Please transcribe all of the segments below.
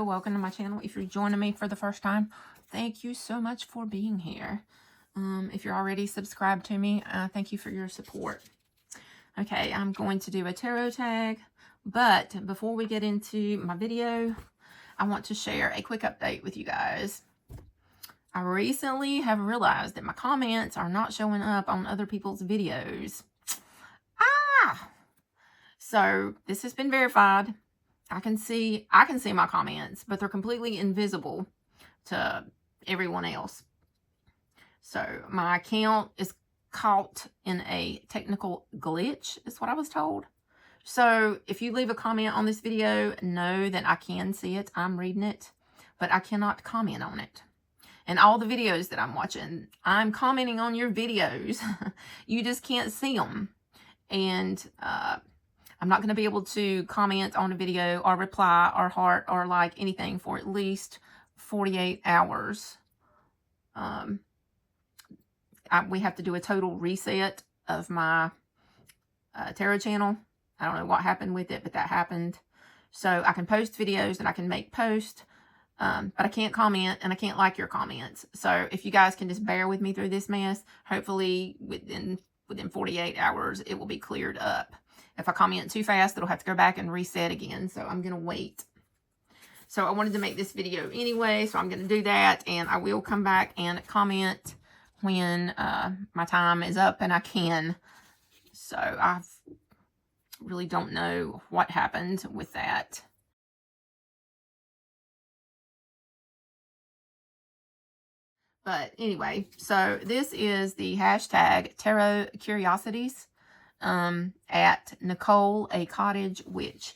Hello, welcome to my channel. If you're joining me for the first time, thank you so much for being here. If you're already subscribed to me, thank you for your support. Okay, I'm going to do a tarot tag, but before we get into my video, I want to share a quick update with you guys. I recently have realized that my comments are not showing up on other people's videos. So this has been verified. I can see my comments, but they're completely invisible to everyone else. So my account is caught in a technical glitch, is what I was told. So if you leave a comment on this video, know that I can see it. I'm reading it, but I cannot comment on it. And all the videos that I'm watching, I'm commenting on your videos. You just can't see them. And I'm not going to be able to comment on a video or reply or heart or like anything for at least 48 hours. We have to do a total reset of my tarot channel. I don't know what happened with it, but that happened. So I can post videos and I can make posts, but I can't comment and I can't like your comments. So if you guys can just bear with me through this mess, hopefully within 48 hours, it will be cleared up. If I comment too fast, it'll have to go back and reset again. So I'm going to wait. So I wanted to make this video anyway, so I'm going to do that. And I will come back and comment when my time is up and I can. So I really don't know what happened with that. But anyway, so this is the hashtag Tarot Curiosities. At Nicole, a cottage witch,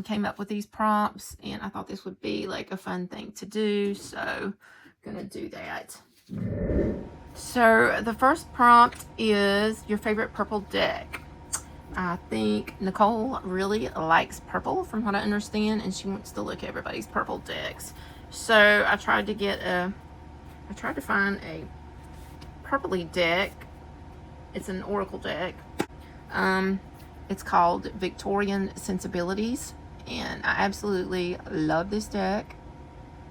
came up with these prompts, and I thought this would be like a fun thing to do, so I'm gonna do that. So the first prompt is your favorite purple deck. I think Nicole really likes purple from what I understand, and she wants to look at everybody's purple decks. So I tried to find a purpley deck. It's an oracle deck. It's called Victorian Sensibilities, and I absolutely love this deck.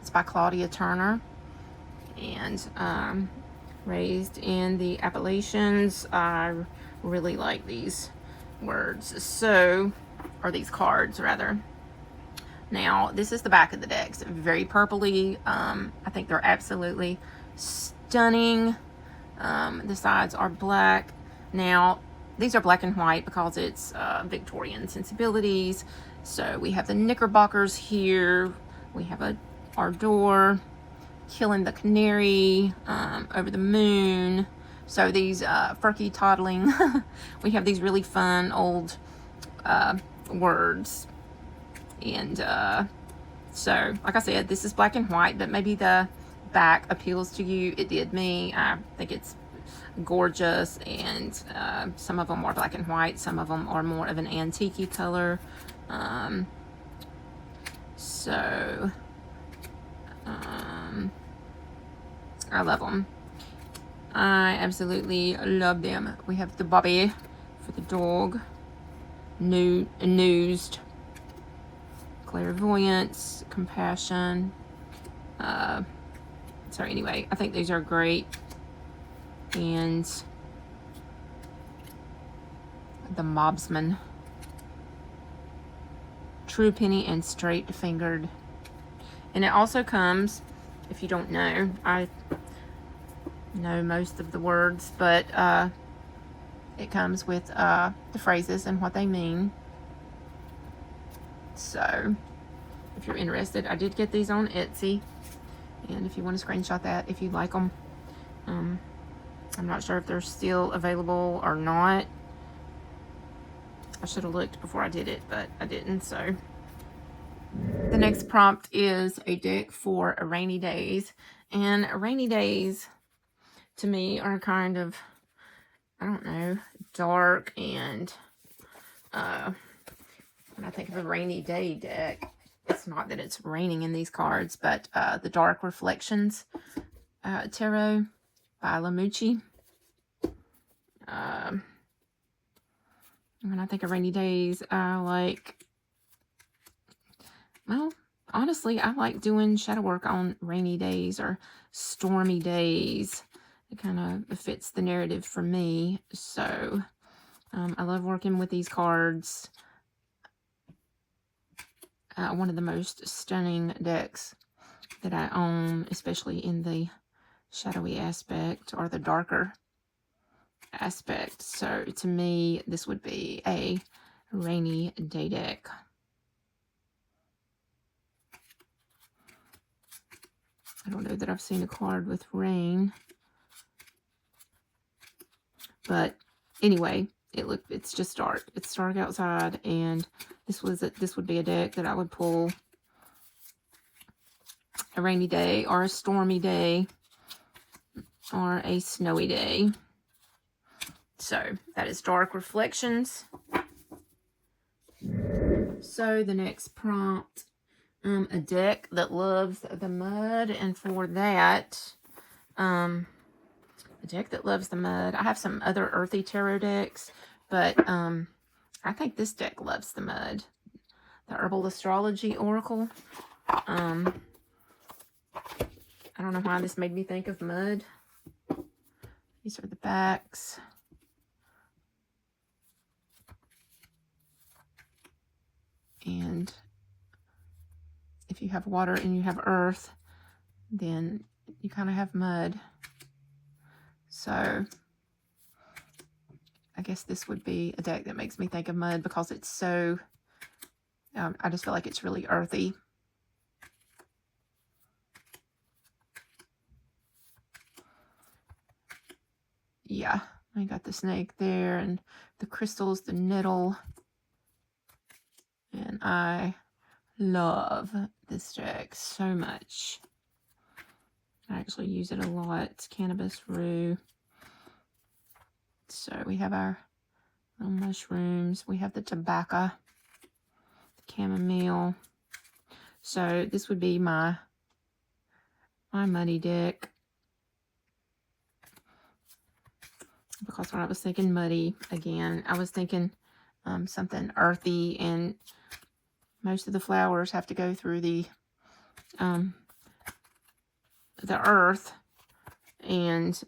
It's by Claudia Turner, and raised in the Appalachians. I really like these words, or these cards rather. Now, this is the back of the deck. It's very purpley. I think they're absolutely stunning. The sides are black. Now, these are black and white because it's Victorian Sensibilities. So we have the Knickerbockers here. We have our door, killing the canary, over the moon. So these furky toddling. We have these really fun old words. And so, like I said, this is black and white, but maybe the back appeals to you. It did me. I think it's gorgeous, and some of them are black and white, some of them are more of an antique color. I love them. I absolutely love them. We have the Bobby for the dog, enthused, clairvoyance, compassion. So anyway, I think these are great. And the mobsman, true penny and straight fingered. And it also comes, if you don't know, I know most of the words, but it comes with the phrases and what they mean. So if you're interested, I did get these on Etsy, and if you want to screenshot that if you like them. I'm not sure if they're still available or not. I should have looked before I did it, but I didn't. So the next prompt is a deck for rainy days. And rainy days to me are kind of, I don't know, dark. And when I think of a rainy day deck, it's not that it's raining in these cards, but the Dark Reflections Tarot by Lamucci. When I think of rainy days, I like, well, honestly, I like doing shadow work on rainy days or stormy days. It kind of fits the narrative for me. So I love working with these cards. One of the most stunning decks that I own, especially in the shadowy aspect or the darker aspect. So to me, this would be a rainy day deck. I don't know that I've seen a card with rain, but anyway, it's just dark. It's dark outside, and this would be a deck that I would pull a rainy day or a stormy day or a snowy day. So that is Dark Reflections. So the next prompt, a deck that loves the mud, and for that, a deck that loves the mud. I have some other earthy tarot decks, but I think this deck loves the mud. The Herbal Astrology Oracle. I don't know why this made me think of mud. These are the backs. And if you have water and you have earth, then you kind of have mud. So I guess this would be a deck that makes me think of mud because it's so, I just feel like it's really earthy. Yeah, I got the snake there and the crystals, the nettle. And I love this deck so much. I actually use it a lot. It's cannabis rue. So we have our little mushrooms. We have the tobacco, the chamomile. So this would be my muddy deck. Because when I was thinking muddy, again, I was thinking something earthy, and most of the flowers have to go through the earth, and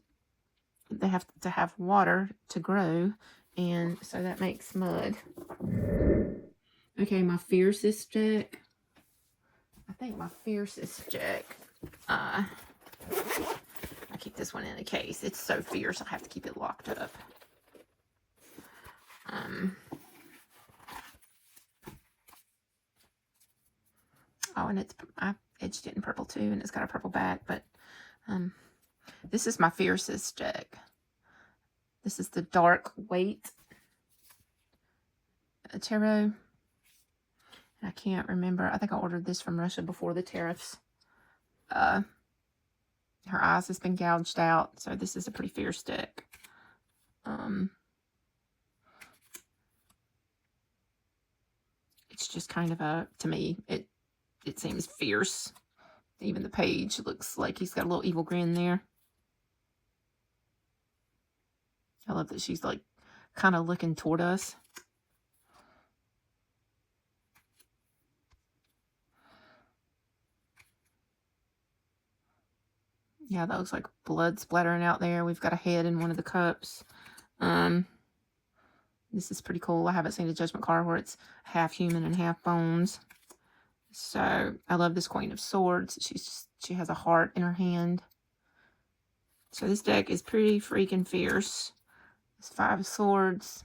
they have to have water to grow, and so that makes mud. Okay, my Fiercest deck. I think my Fiercest deck, I keep this one in a case. It's so fierce, I have to keep it locked up. Oh, and I edged it in purple too, and it's got a purple back, but this is my Fiercest deck. This is the Dark Weight tarot. I can't remember. I think I ordered this from Russia before the tariffs. Her eyes has been gouged out, so this is a pretty fierce deck. It's just kind of to me, it seems fierce. Even the page looks like he's got a little evil grin there. I love that she's like kind of looking toward us. Yeah, that looks like blood splattering out there. We've got a head in one of the cups. This is pretty cool. I haven't seen a Judgment card where it's half human and half bones. So I love this Queen of Swords. She has a heart in her hand. So this deck is pretty freaking fierce. It's 5 of Swords.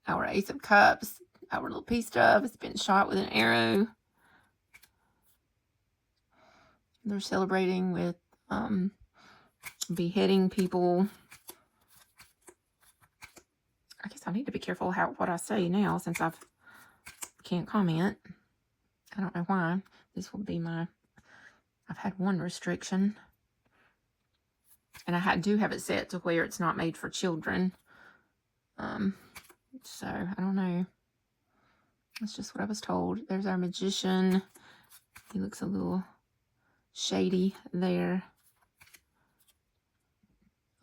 Our Ace of Cups. Our little piece stuff. It's been shot with an arrow. They're celebrating with beheading people. I guess I need to be careful what I say now, since I can't comment. I don't know why. This will be I've had one restriction. And I do have it set to where it's not made for children. So, I don't know. That's just what I was told. There's our Magician. He looks a little shady there.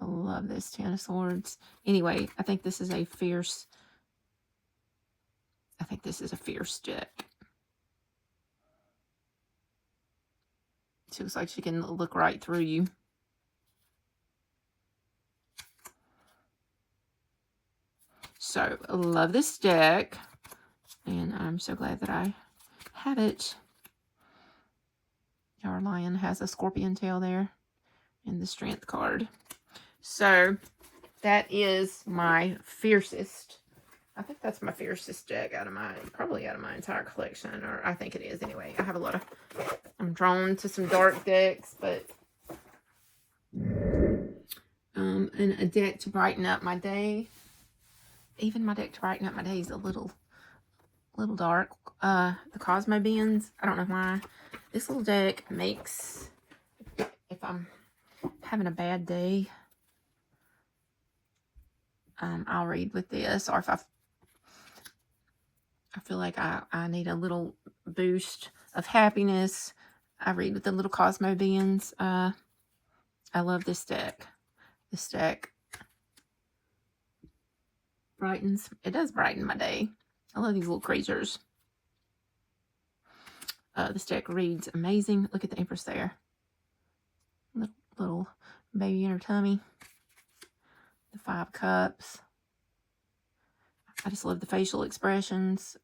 I love this 10 of Swords. Anyway, I think this is a fierce I think this is a Fiercest deck. She looks like she can look right through you. So, I love this deck. And I'm so glad that I have it. Our lion has a scorpion tail there. And the strength card. So, that is my Fiercest. I think that's my Fiercest deck probably out of my entire collection. Or I think it is anyway. I have a lot of, I'm drawn to some dark decks, but and a deck to brighten up my day. Even my deck to brighten up my day is a little dark. The Cosmo Bins. I don't know why. This little deck makes, if I'm having a bad day, I'll read with this. Or if I feel like I need a little boost of happiness, I read with the little Cosmo Bins. I love this deck. This deck brightens. It does brighten my day. I love these little creatures. This deck reads amazing. Look at the Empress there. Little baby in her tummy. The 5 cups. I just love the facial expressions.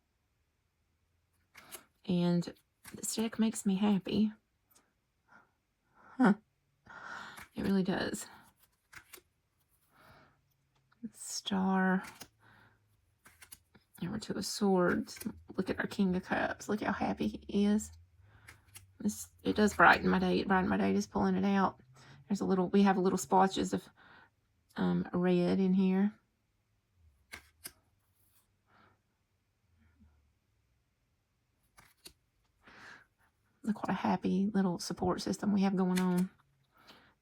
And this deck makes me happy. Huh. It really does. Star. And we're 2 of Swords. Look at our King of Cups. Look how happy he is. It does brighten my day. It brightened my day just pulling it out. There's a little, we have a little splotches of red in here. Look what a happy little support system we have going on.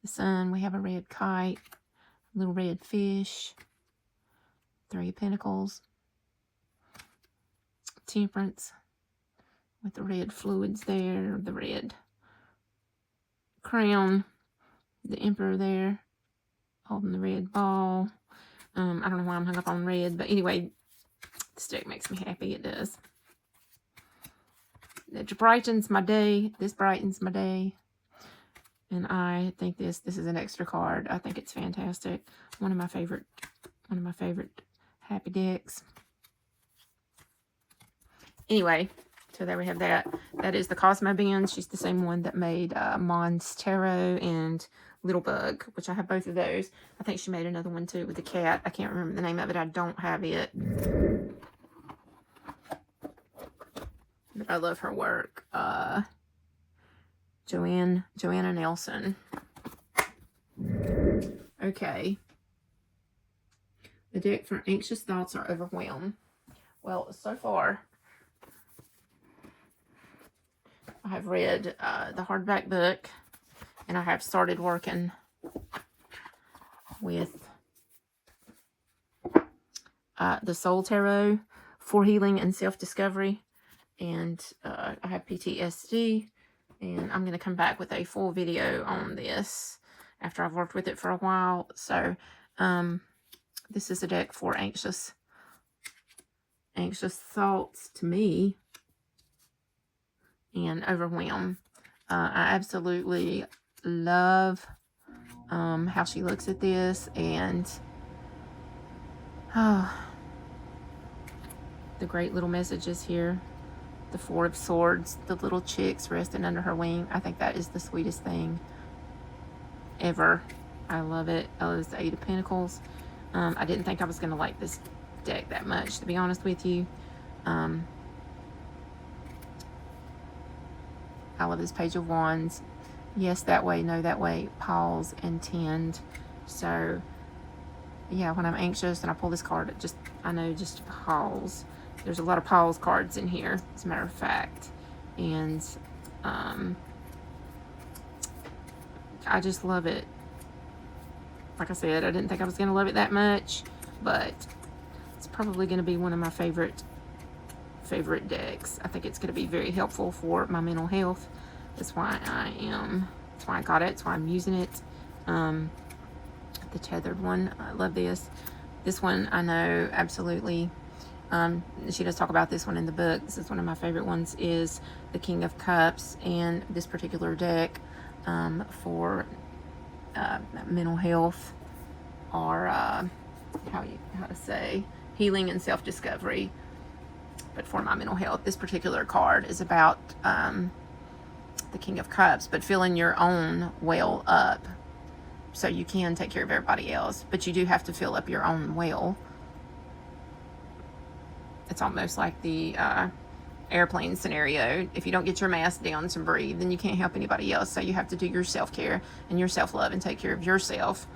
The Sun, we have a red kite, a little red fish, 3 of Pentacles, Temperance with the red fluids there, the red crown, the Emperor there holding the red ball. I don't know why I'm hung up on red, but anyway, this deck makes me happy. It does. It brightens my day. This brightens my day. And I think this is an extra card. I think it's fantastic. One of my favorite happy decks. Anyway, so there we have that. That is the Cosmo Band. She's the same one that made Mon's Tarot and Little Bug, which I have both of those. I think she made another one too with the cat. I can't remember the name of it. I don't have it. But I love her work. Joanna Nelson. Okay. The deck for Anxious Thoughts or Overwhelm. Well, so far, I have read the hardback book, and I have started working with the Soul Tarot for healing and self-discovery. And I have PTSD, and I'm going to come back with a full video on this after I've worked with it for a while. So, this is a deck for anxious thoughts to me and overwhelm. I absolutely love how she looks at this, and the great little messages here. The 4 of Swords, the little chicks resting under her wing. I think that is the sweetest thing ever. I love it. I love the 8 of Pentacles. I didn't think I was going to like this deck that much, to be honest with you. I love this Page of Wands. Yes, that way, no, that way. Pause and tend. So, yeah, when I'm anxious and I pull this card, I know just pause. There's a lot of pause cards in here, as a matter of fact. And I just love it. Like I said, I didn't think I was going to love it that much, but it's probably going to be one of my favorite decks. I think it's going to be very helpful for my mental health. That's why I got it. That's why I'm using it. The tethered one, I love this. This one I know absolutely She does talk about this one in the book. This is one of my favorite ones, is the King of Cups, and this particular deck for mental health, or how to say, healing and self-discovery. But for my mental health, this particular card is about the King of Cups, but filling your own well up so you can take care of everybody else. But you do have to fill up your own well. It's almost like the airplane scenario. If you don't get your mask down to breathe, then you can't help anybody else. So you have to do your self-care and your self-love and take care of yourself.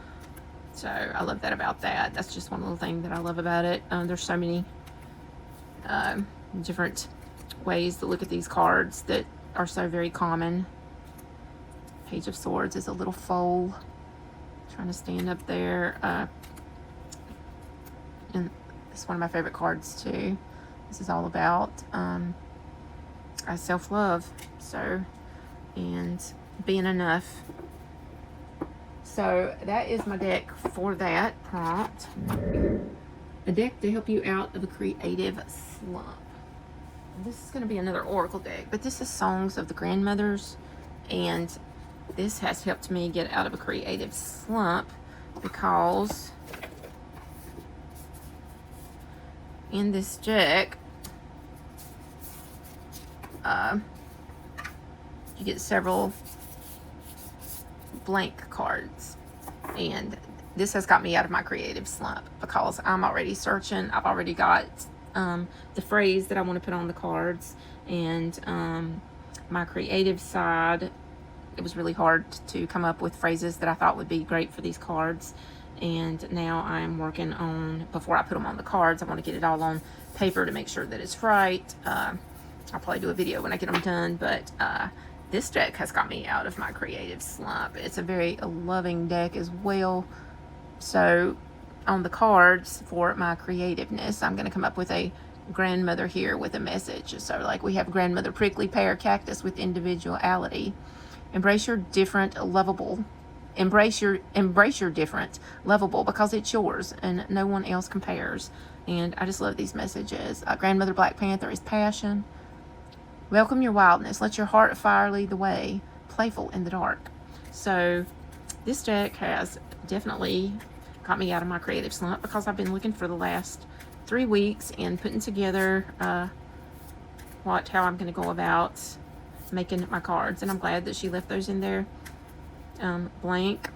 So I love that about that. That's just one little thing that I love about it. There's so many different ways to look at these cards that are so very common. Page of Swords is a little foal trying to stand up there. And it's one of my favorite cards too. This is all about self-love, so, and being enough. So that is my deck for that prompt. A deck to help you out of a creative slump. This is going to be another oracle deck, but this is Songs of the Grandmothers, and this has helped me get out of a creative slump because in this deck, you get several blank cards, and this has got me out of my creative slump because I'm already searching. I've already got the phrase that I want to put on the cards, and my creative side, it was really hard to come up with phrases that I thought would be great for these cards. And now I'm working on, before I put them on the cards, I want to get it all on paper to make sure that it's right. I'll probably do a video when I get them done, but this deck has got me out of my creative slump. It's a very loving deck as well. So on the cards for my creativeness, I'm going to come up with a grandmother here with a message. So like we have grandmother prickly pear cactus with individuality. Embrace your different, lovable. Embrace your different, lovable, because it's yours and no one else compares. And I just love these messages. Grandmother Black Panther is passion. Welcome your wildness. Let your heart fire lead the way. Playful in the dark. So this deck has definitely got me out of my creative slump because I've been looking for the last 3 weeks and putting together how I'm going to go about making my cards, and I'm glad that she left those in there. Blank,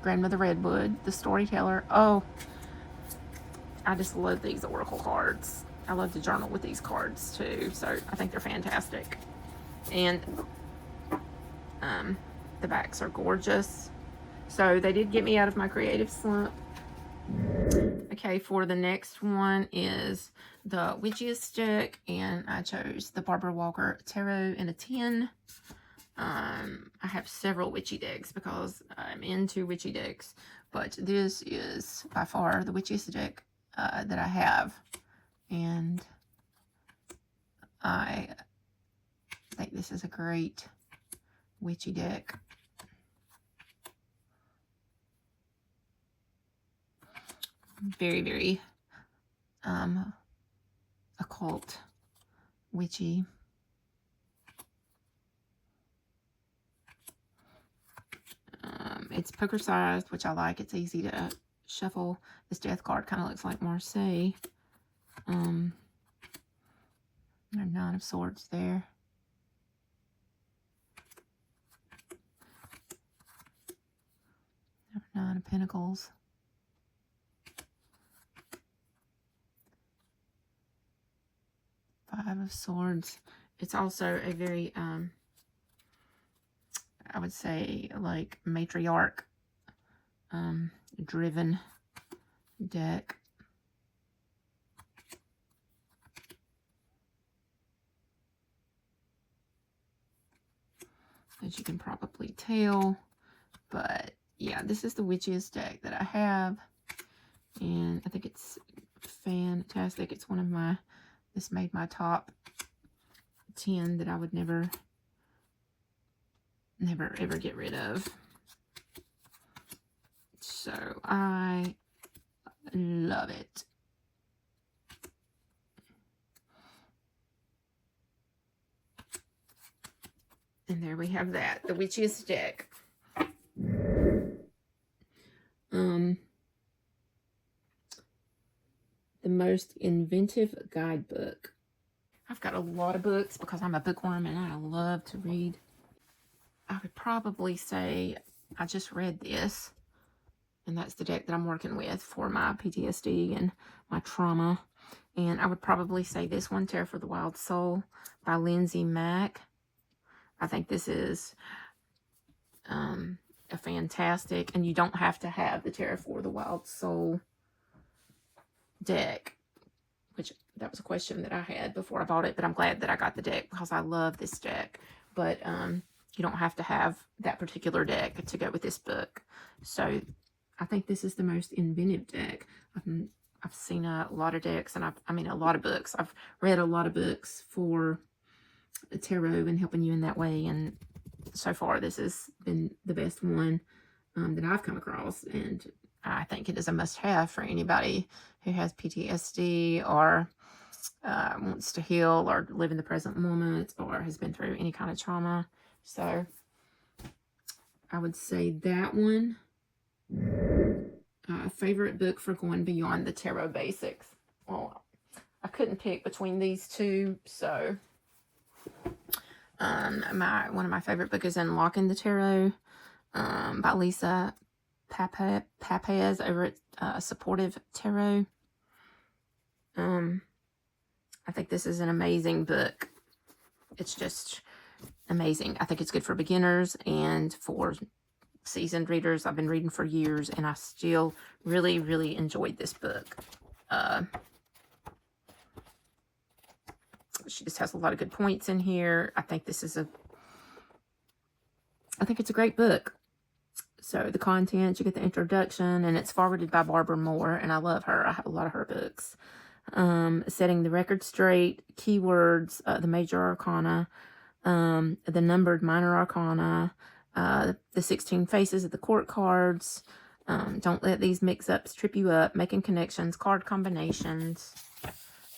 Grandmother Redwood, the Storyteller. Oh, I just love these oracle cards. I love to journal with these cards too, so I think they're fantastic. And the backs are gorgeous. So they did get me out of my creative slump. Okay, for the next one is the Witchiest deck, and I chose the Barbara Walker Tarot in a 10. I have several witchy decks because I'm into witchy decks, but this is by far the witchiest deck that I have, and I think this is a great witchy deck. Very, very occult, witchy. It's poker sized, which I like. It's easy to shuffle. This death card kind of looks like Marseille. There are 9 of Swords there. There are 9 of Pentacles. Five of Swords. It's also a very I would say like matriarch driven deck. As you can probably tell, but yeah, this is the witchiest deck that I have, and I think it's fantastic. It's one of my, this made my top 10 that I would never ever get rid of. So I love it. And there we have that, the Witchiest deck. The most inventive guidebook. I've got a lot of books because I'm a bookworm and I love to read. I would probably say I just read this, and that's the deck that I'm working with for my PTSD and my trauma. And I would probably say this one, Terror for the Wild Soul by Lindsay Mack. I think this is a fantastic, and you don't have to have the Terror for the Wild Soul deck, which that was a question that I had before I bought it, but I'm glad that I got the deck because I love this deck. But you don't have to have that particular deck to go with this book. So I think this is the most inventive deck. I've seen a lot of decks, and I mean a lot of books. I've read a lot of books for tarot and helping you in that way, and so far this has been the best one that I've come across, and I think it is a must-have for anybody who has PTSD or wants to heal or live in the present moment or has been through any kind of trauma. So I would say that one. Favorite book for going beyond the tarot basics. Well, I couldn't pick between these two, so one of my favorite books is Unlocking the Tarot by Lisa Papez over at Supportive Tarot. I think this is an amazing book. It's just amazing. I think it's good for beginners and for seasoned readers. I've been reading for years, and I still really, really enjoyed this book. She just has a lot of good points in here. I think it's a great book. So the content, you get the introduction, and it's forwarded by Barbara Moore, and I love her. I have a lot of her books. Setting the record straight, keywords, the major arcana, the numbered minor arcana, the 16 faces of the court cards. Don't let these mix-ups trip you up. Making connections, card combinations.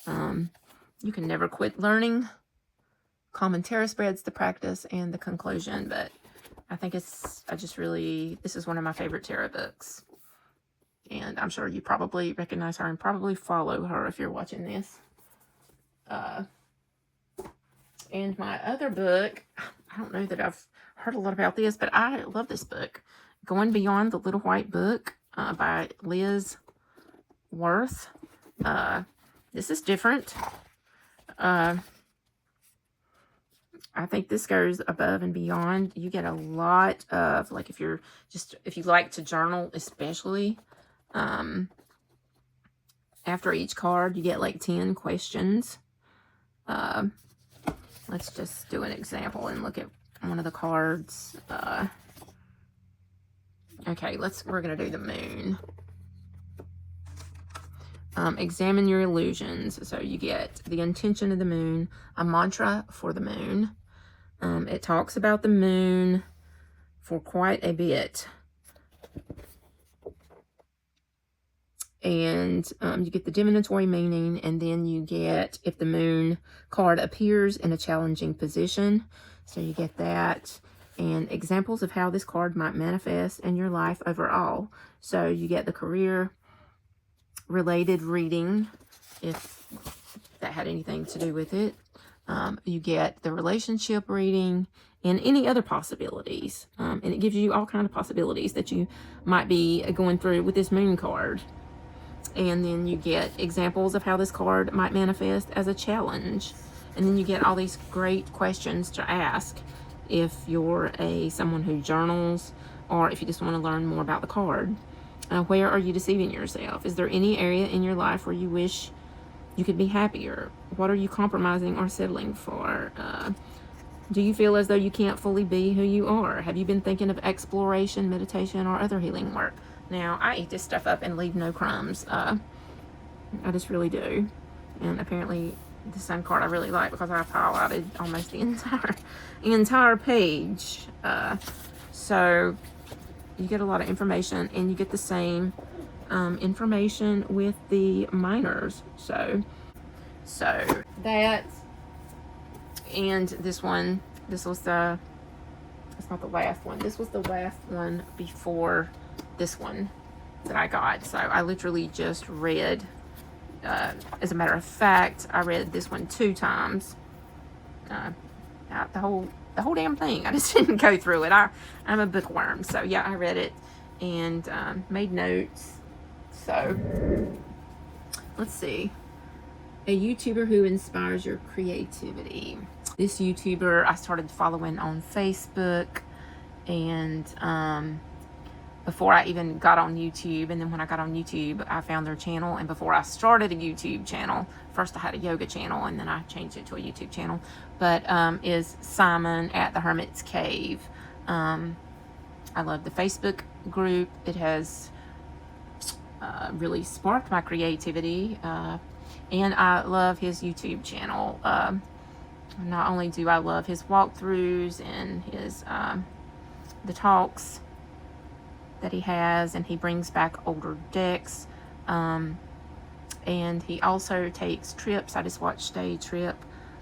You can never quit learning. Common tarot spreads, the practice, and the conclusion. But I think this is one of my favorite tarot books. And I'm sure you probably recognize her and probably follow her if you're watching this. And my other book, I don't know that I've heard a lot about this, but I love this book. Going Beyond the Little White Book by Liz Worth. This is different. I think this goes above and beyond. You get a lot of, like, if you like to journal, especially, after each card, you get like 10 questions. Let's just do an example and look at one of the cards. Okay, we're going to do the moon. Examine your illusions. So you get the intention of the moon, a mantra for the moon. It talks about the moon for quite a bit. And you get the divinatory meaning, and then you get if the moon card appears in a challenging position. So you get that, and examples of how this card might manifest in your life overall. So you get the career related reading, if that had anything to do with it. You get the relationship reading and any other possibilities. And it gives you all kinds of possibilities that you might be going through with this moon card. And then you get examples of how this card might manifest as a challenge. And then you get all these great questions to ask if you're someone who journals, or if you just want to learn more about the card. Where are you deceiving yourself? Is there any area in your life where you wish you could be happier? What are you compromising or settling for? Do you feel as though you can't fully be who you are? Have you been thinking of exploration, meditation, or other healing work? Now, I eat this stuff up and leave no crumbs. I just really do. And apparently, the same card I really like because I highlighted almost the entire page. So, you get a lot of information, and you get the same information with the minors. So that, and this was the That's not the last one. This was the last one before this one that I got. So I literally just read, as a matter of fact, I read this one 2 times. The whole damn thing. I just didn't go through it. I'm a bookworm. So yeah, I read it and made notes. So let's see. A YouTuber who inspires your creativity. This YouTuber I started following on Facebook, and before I even got on YouTube, and then when I got on YouTube, I found their channel. And before I started a YouTube channel, first I had a yoga channel, and then I changed it to a YouTube channel. But is Simon at the Hermit's Cave. I love the Facebook group. It has really sparked my creativity. And I love his YouTube channel. Not only do I love his walkthroughs and his the talks that he has, and he brings back older decks, and he also takes trips. I just watched a trip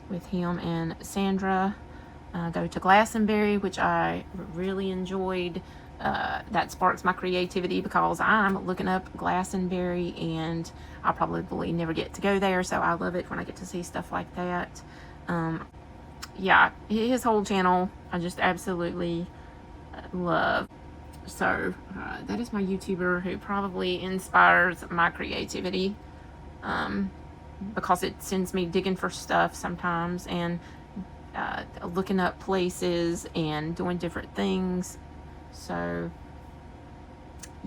with him and Sandra go to Glastonbury, which I really enjoyed. That sparks my creativity because I'm looking up Glastonbury and I'll probably never get to go there, so I love it when I get to see stuff like that. Yeah, his whole channel I just absolutely love. So that is my YouTuber who probably inspires my creativity, because it sends me digging for stuff sometimes, and looking up places and doing different things. So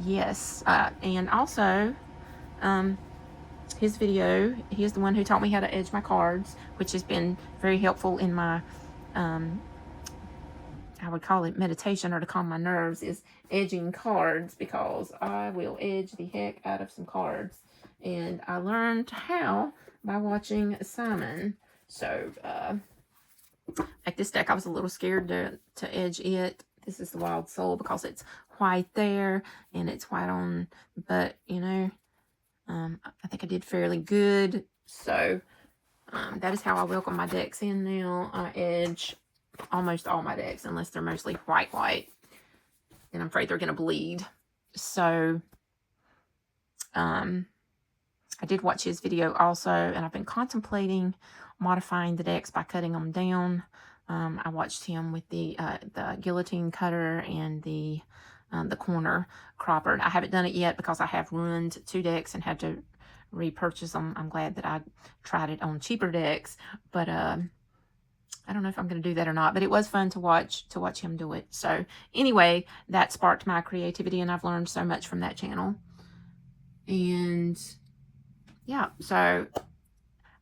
yes, and also his video, he is the one who taught me how to edge my cards, which has been very helpful in my I would call it meditation, or to calm my nerves, is edging cards, because I will edge the heck out of some cards. And I learned how by watching Simon. So like this deck, I was a little scared to edge it. This is the Wild Soul, because it's white there and it's white on, but you know, I think I did fairly good. So that is how I welcome my decks in now. I edge almost all my decks, unless they're mostly white, and I'm afraid they're going to bleed. So I did watch his video also, and I've been contemplating modifying the decks by cutting them down. I watched him with the guillotine cutter and the corner cropper. I haven't done it yet because I have ruined 2 decks and had to repurchase them. I'm glad that I tried it on cheaper decks, but I don't know if I'm going to do that or not, but it was fun to watch him do it. So anyway, that sparked my creativity, and I've learned so much from that channel. And yeah, so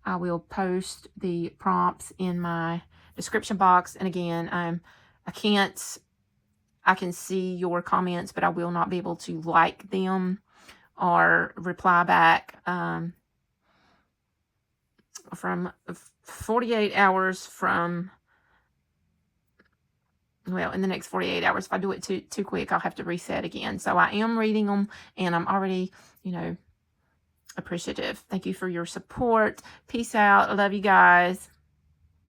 I will post the prompts in my description box. And again, I can see your comments, but I will not be able to like them or reply back from 48 hours from, well, in the next 48 hours. If I do it too quick, I'll have to reset again. So I am reading them, and I'm already, you know, appreciative. Thank you for your support. Peace out. I love you guys.